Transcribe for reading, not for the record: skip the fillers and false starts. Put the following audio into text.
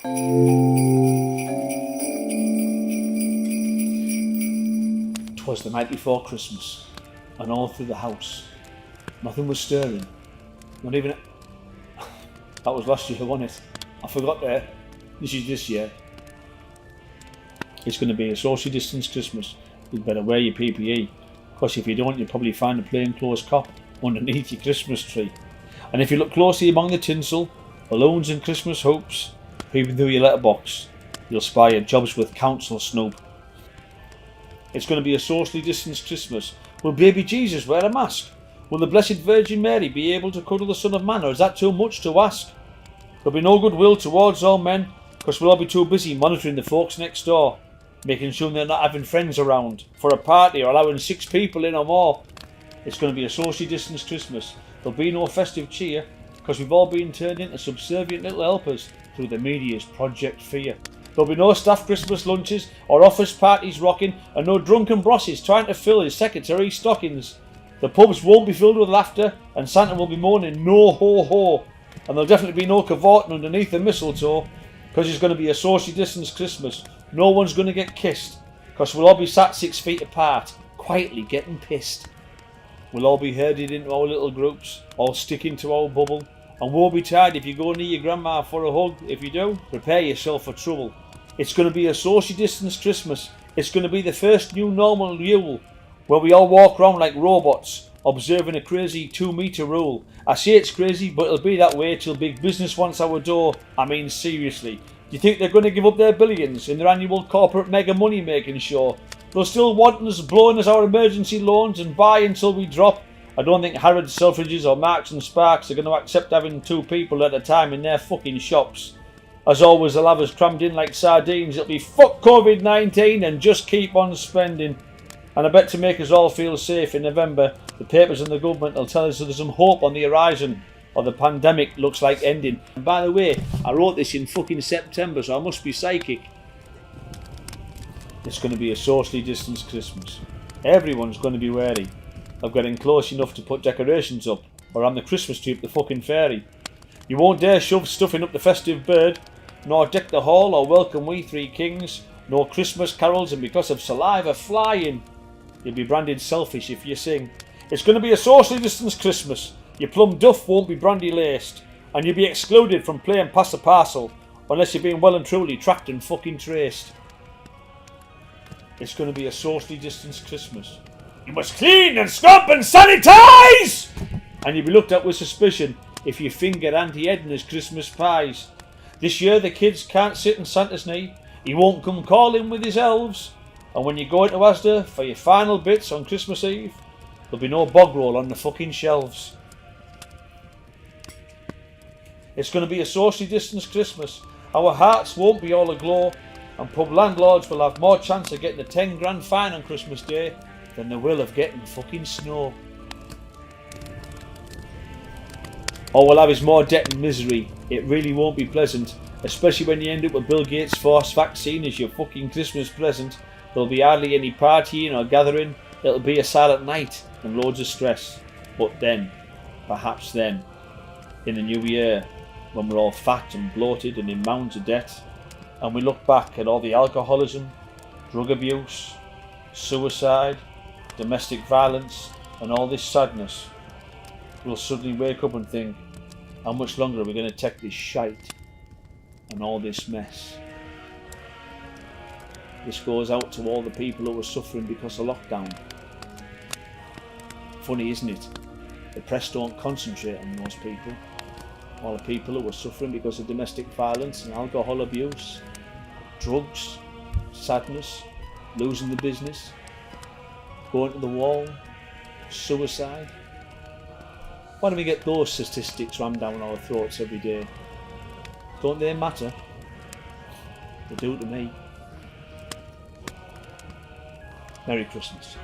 'Twas the night before Christmas, and all through the house, nothing was stirring. Not even that was last year, wasn't it? I forgot there. This is this year. It's going to be a social distance Christmas. You'd better wear your PPE, because if you don't, you'll probably find a plainclothes cop underneath your Christmas tree. And if you look closely among the tinsel, balloons and Christmas hopes, peeping through your letterbox, you'll spy a Jobs with Council snoop. It's going to be a socially distanced Christmas. Will baby Jesus wear a mask? Will the Blessed Virgin Mary be able to cuddle the Son of Man, or is that too much to ask? There'll be no goodwill towards all men, because we'll all be too busy monitoring the folks next door, making sure they're not having friends around for a party or allowing 6 people in or more. It's going to be a socially distanced Christmas. There'll be no festive cheer, because we've all been turned into subservient little helpers through the media's Project Fear. There'll be no staff Christmas lunches or office parties rocking, and no drunken brosses trying to fill his secretary's stockings. The pubs won't be filled with laughter, and Santa will be moaning no ho ho. And there'll definitely be no cavorting underneath the mistletoe, because it's going to be a socially distanced Christmas. No one's going to get kissed, because we'll all be sat 6 feet apart, quietly getting pissed. We'll all be herded into our little groups, all sticking to our bubble, and woe betide if you go near your grandma for a hug. If you do, prepare yourself for trouble. It's going to be a socially distanced Christmas. It's going to be the first new normal Yule, where we all walk around like robots, observing a crazy 2-metre rule. I say it's crazy, but it'll be that way till big business wants our door. I mean, seriously. Do you think they're going to give up their billions in their annual corporate mega money making show? They'll still want us blowing us our emergency loans and buy until we drop. I don't think Harrods, Selfridges or Marks and Sparks are going to accept having 2 people at a time in their fucking shops. As always, they'll have us crammed in like sardines. It'll be fuck COVID-19 and just keep on spending. And I bet to make us all feel safe in November, the papers and the government will tell us there's some hope on the horizon, or the pandemic looks like ending. And by the way, I wrote this in fucking September, so I must be psychic. It's going to be a socially distanced Christmas. Everyone's going to be wary of getting close enough to put decorations up, or on the Christmas tree at the fucking fairy. You won't dare shove stuffing up the festive bird, nor deck the hall or welcome we 3 kings, no Christmas carols, and because of saliva flying, you'll be branded selfish if you sing. It's going to be a socially distanced Christmas. Your plum duff won't be brandy laced, and you'll be excluded from playing pass the parcel unless you're being well and truly tracked and fucking traced. It's going to be a socially distanced Christmas. You must clean and scrub and sanitize! And you'll be looked at with suspicion if you finger Auntie Edna's Christmas pies. This year the kids can't sit in Santa's knee. He won't come calling with his elves. And when you go into Asda for your final bits on Christmas Eve, there'll be no bog roll on the fucking shelves. It's going to be a socially distanced Christmas. Our hearts won't be all aglow, and pub landlords will have more chance of getting a 10 grand fine on Christmas Day than they will of getting fucking snow. All we'll have is more debt and misery. It really won't be pleasant, especially when you end up with Bill Gates' forced vaccine as your fucking Christmas present. There'll be hardly any partying or gathering. It'll be a silent night and loads of stress. But then, perhaps then, in the new year, when we're all fat and bloated and in mounds of debt, and we look back at all the alcoholism, drug abuse, suicide, domestic violence, and all this sadness, we'll suddenly wake up and think, how much longer are we going to take this shite and all this mess? This goes out to all the people who are suffering because of lockdown. Funny, isn't it? The press don't concentrate on those people. All the people who are suffering because of domestic violence and alcohol abuse, drugs, sadness, losing the business, going to the wall, suicide. Why do we get those statistics rammed down our throats every day? Don't they matter? They do to me. Merry Christmas.